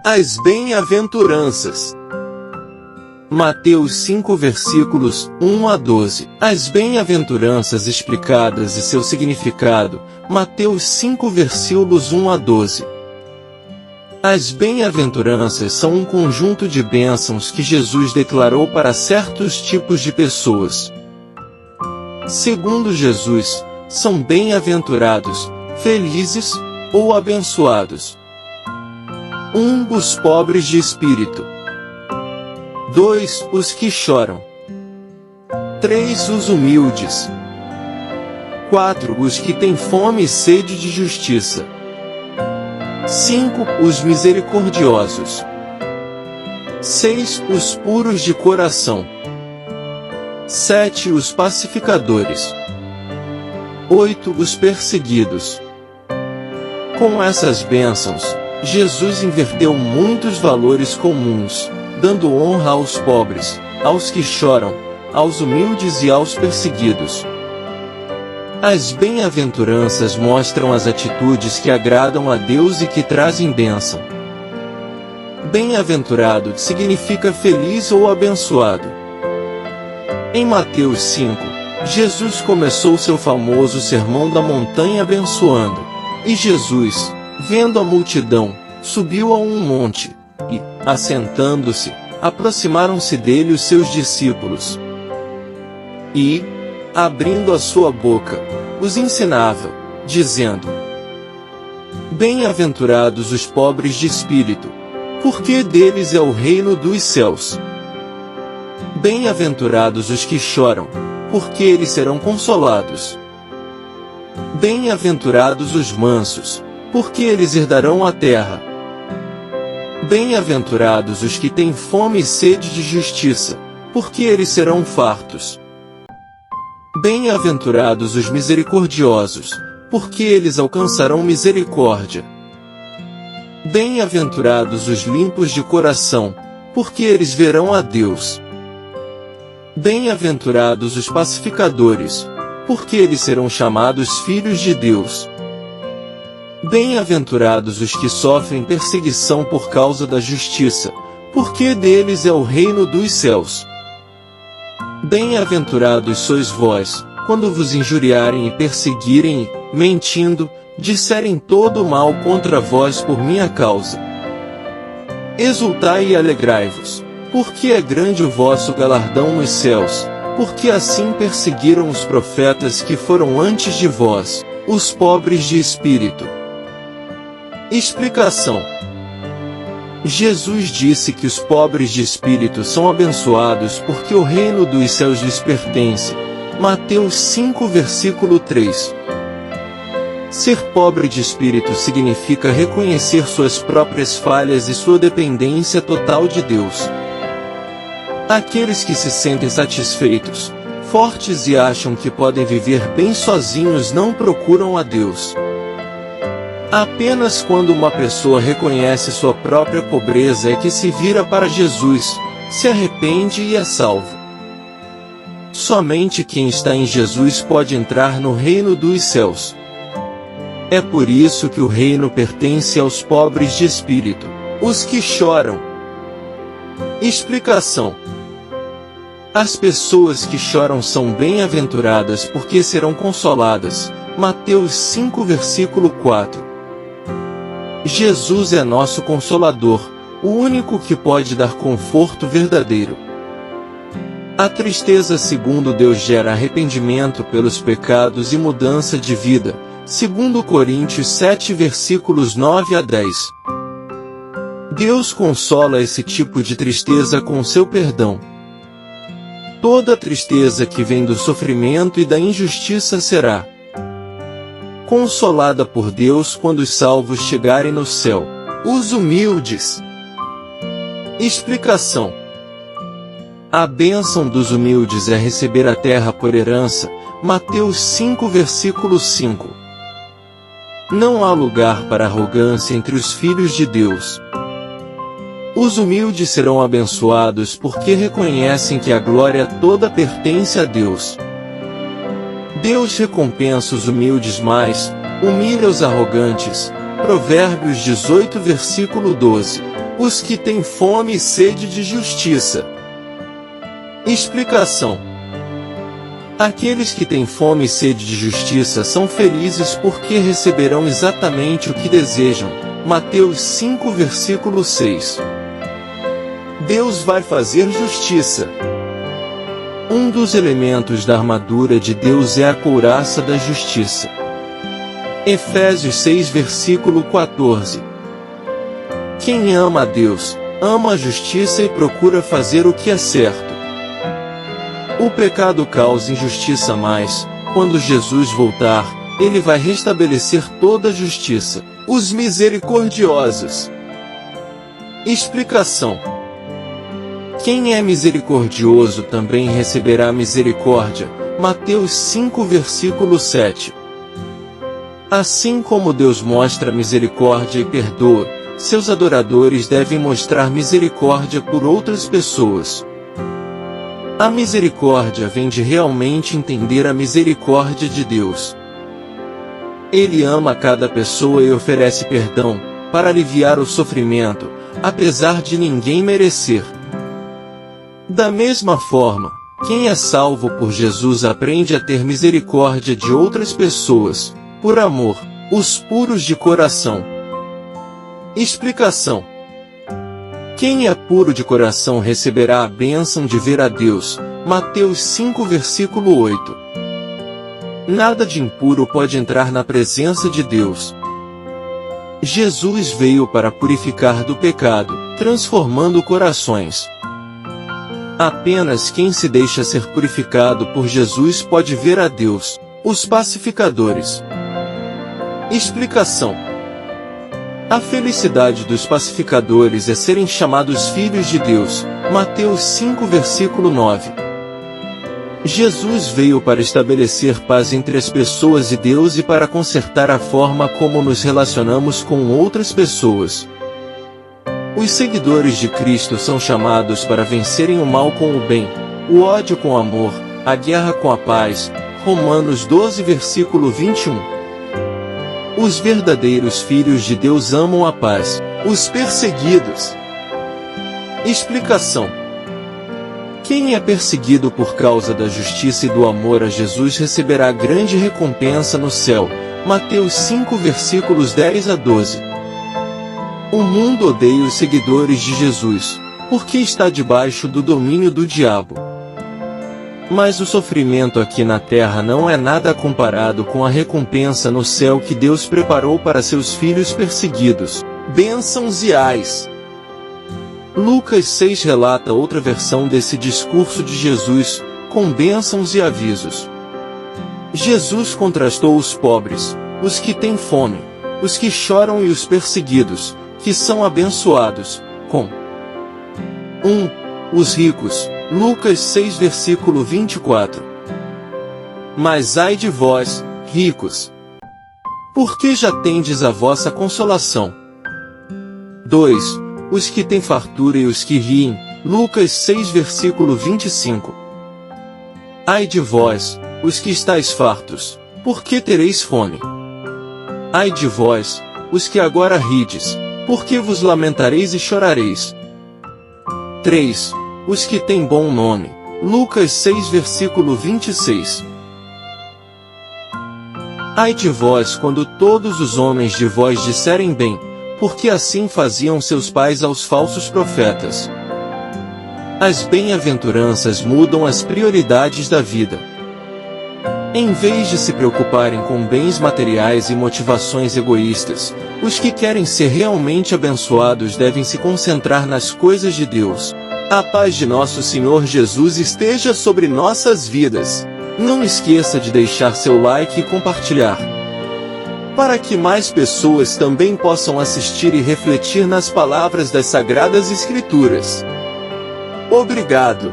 As bem-aventuranças. Mateus 5 versículos 1 a 12. As bem-aventuranças explicadas e seu significado. Mateus 5 versículos 1 a 12. As bem-aventuranças são um conjunto de bênçãos que Jesus declarou para certos tipos de pessoas. Segundo Jesus, são bem-aventurados, felizes ou abençoados. 1. Os pobres de espírito. 2. Os que choram. 3. Os humildes. 4. Os que têm fome e sede de justiça. 5. Os misericordiosos. 6. Os puros de coração. 7. Os pacificadores. 8. Os perseguidos. Com essas bênçãos, Jesus inverteu muitos valores comuns, dando honra aos pobres, aos que choram, aos humildes e aos perseguidos. As bem-aventuranças mostram as atitudes que agradam a Deus e que trazem bênção. Bem-aventurado significa feliz ou abençoado. Em Mateus 5, Jesus começou seu famoso Sermão da Montanha abençoando, e Jesus, vendo a multidão, subiu a um monte, e, assentando-se, aproximaram-se dele os seus discípulos. E, abrindo a sua boca, os ensinava, dizendo: Bem-aventurados os pobres de espírito, porque deles é o reino dos céus. Bem-aventurados os que choram, porque eles serão consolados. Bem-aventurados os mansos, porque eles herdarão a terra. Bem-aventurados os que têm fome e sede de justiça, porque eles serão fartos. Bem-aventurados os misericordiosos, porque eles alcançarão misericórdia. Bem-aventurados os limpos de coração, porque eles verão a Deus. Bem-aventurados os pacificadores, porque eles serão chamados filhos de Deus. Bem-aventurados os que sofrem perseguição por causa da justiça, porque deles é o reino dos céus. Bem-aventurados sois vós, quando vos injuriarem e perseguirem e, mentindo, disserem todo o mal contra vós por minha causa. Exultai e alegrai-vos, porque é grande o vosso galardão nos céus, porque assim perseguiram os profetas que foram antes de vós, os pobres de espírito. Explicação. Jesus disse que os pobres de espírito são abençoados porque o reino dos céus lhes pertence. Mateus 5 versículo 3. Ser pobre de espírito significa reconhecer suas próprias falhas e sua dependência total de Deus. Aqueles que se sentem satisfeitos, fortes e acham que podem viver bem sozinhos não procuram a Deus. Apenas quando uma pessoa reconhece sua própria pobreza é que se vira para Jesus, se arrepende e é salvo. Somente quem está em Jesus pode entrar no reino dos céus. É por isso que o reino pertence aos pobres de espírito, os que choram. Explicação. As pessoas que choram são bem-aventuradas porque serão consoladas. Mateus 5 versículo 4. Jesus é nosso Consolador, o único que pode dar conforto verdadeiro. A tristeza segundo Deus gera arrependimento pelos pecados e mudança de vida, segundo Coríntios 7 versículos 9 a 10. Deus consola esse tipo de tristeza com seu perdão. Toda tristeza que vem do sofrimento e da injustiça será consolada por Deus quando os salvos chegarem no céu. Os humildes. Explicação. A bênção dos humildes é receber a terra por herança. Mateus 5 versículo 5. Não há lugar para arrogância entre os filhos de Deus. Os humildes serão abençoados porque reconhecem que a glória toda pertence a Deus. Deus recompensa os humildes, mas humilha os arrogantes. Provérbios 18 versículo 12. Os que têm fome e sede de justiça. Explicação: aqueles que têm fome e sede de justiça são felizes porque receberão exatamente o que desejam. Mateus 5, versículo 6. Deus vai fazer justiça. Um dos elementos da armadura de Deus é a couraça da justiça. Efésios 6, versículo 14. Quem ama a Deus, ama a justiça e procura fazer o que é certo. O pecado causa injustiça, mas, quando Jesus voltar, ele vai restabelecer toda a justiça. Os misericordiosos. Explicação: quem é misericordioso também receberá misericórdia. Mateus 5, versículo 7. Assim como Deus mostra misericórdia e perdoa, seus adoradores devem mostrar misericórdia por outras pessoas. A misericórdia vem de realmente entender a misericórdia de Deus. Ele ama cada pessoa e oferece perdão, para aliviar o sofrimento, apesar de ninguém merecer. Da mesma forma, quem é salvo por Jesus aprende a ter misericórdia de outras pessoas, por amor, os puros de coração. Explicação: quem é puro de coração receberá a bênção de ver a Deus. Mateus 5, versículo 8. Nada de impuro pode entrar na presença de Deus. Jesus veio para purificar do pecado, transformando corações. Apenas quem se deixa ser purificado por Jesus pode ver a Deus. Os pacificadores. Explicação: a felicidade dos pacificadores é serem chamados filhos de Deus. Mateus 5, versículo 9. Jesus veio para estabelecer paz entre as pessoas e Deus e para consertar a forma como nos relacionamos com outras pessoas. Os seguidores de Cristo são chamados para vencerem o mal com o bem, o ódio com o amor, a guerra com a paz. Romanos 12, versículo 21. Os verdadeiros filhos de Deus amam a paz. Os perseguidos. Explicação: quem é perseguido por causa da justiça e do amor a Jesus receberá grande recompensa no céu. Mateus 5, versículos 10 a 12. O mundo odeia os seguidores de Jesus, porque está debaixo do domínio do diabo. Mas o sofrimento aqui na terra não é nada comparado com a recompensa no céu que Deus preparou para seus filhos perseguidos. Bênçãos e ais. Lucas 6 relata outra versão desse discurso de Jesus, com bênçãos e avisos. Jesus contrastou os pobres, os que têm fome, os que choram e os perseguidos, que são abençoados, com 1. Os ricos. Lucas 6, versículo 24. Mas ai de vós, ricos, porque já tendes a vossa consolação. 2. Os que têm fartura e os que riem. Lucas 6, versículo 25. Ai de vós, os que estáis fartos, porque tereis fome. Ai de vós, os que agora rides, porque vos lamentareis e chorareis. 3. Os que têm bom nome. Lucas 6, versículo 26. Ai de vós quando todos os homens de vós disserem bem, porque assim faziam seus pais aos falsos profetas. As bem-aventuranças mudam as prioridades da vida. Em vez de se preocuparem com bens materiais e motivações egoístas, os que querem ser realmente abençoados devem se concentrar nas coisas de Deus. A paz de nosso Senhor Jesus esteja sobre nossas vidas. Não esqueça de deixar seu like e compartilhar, para que mais pessoas também possam assistir e refletir nas palavras das Sagradas Escrituras. Obrigado.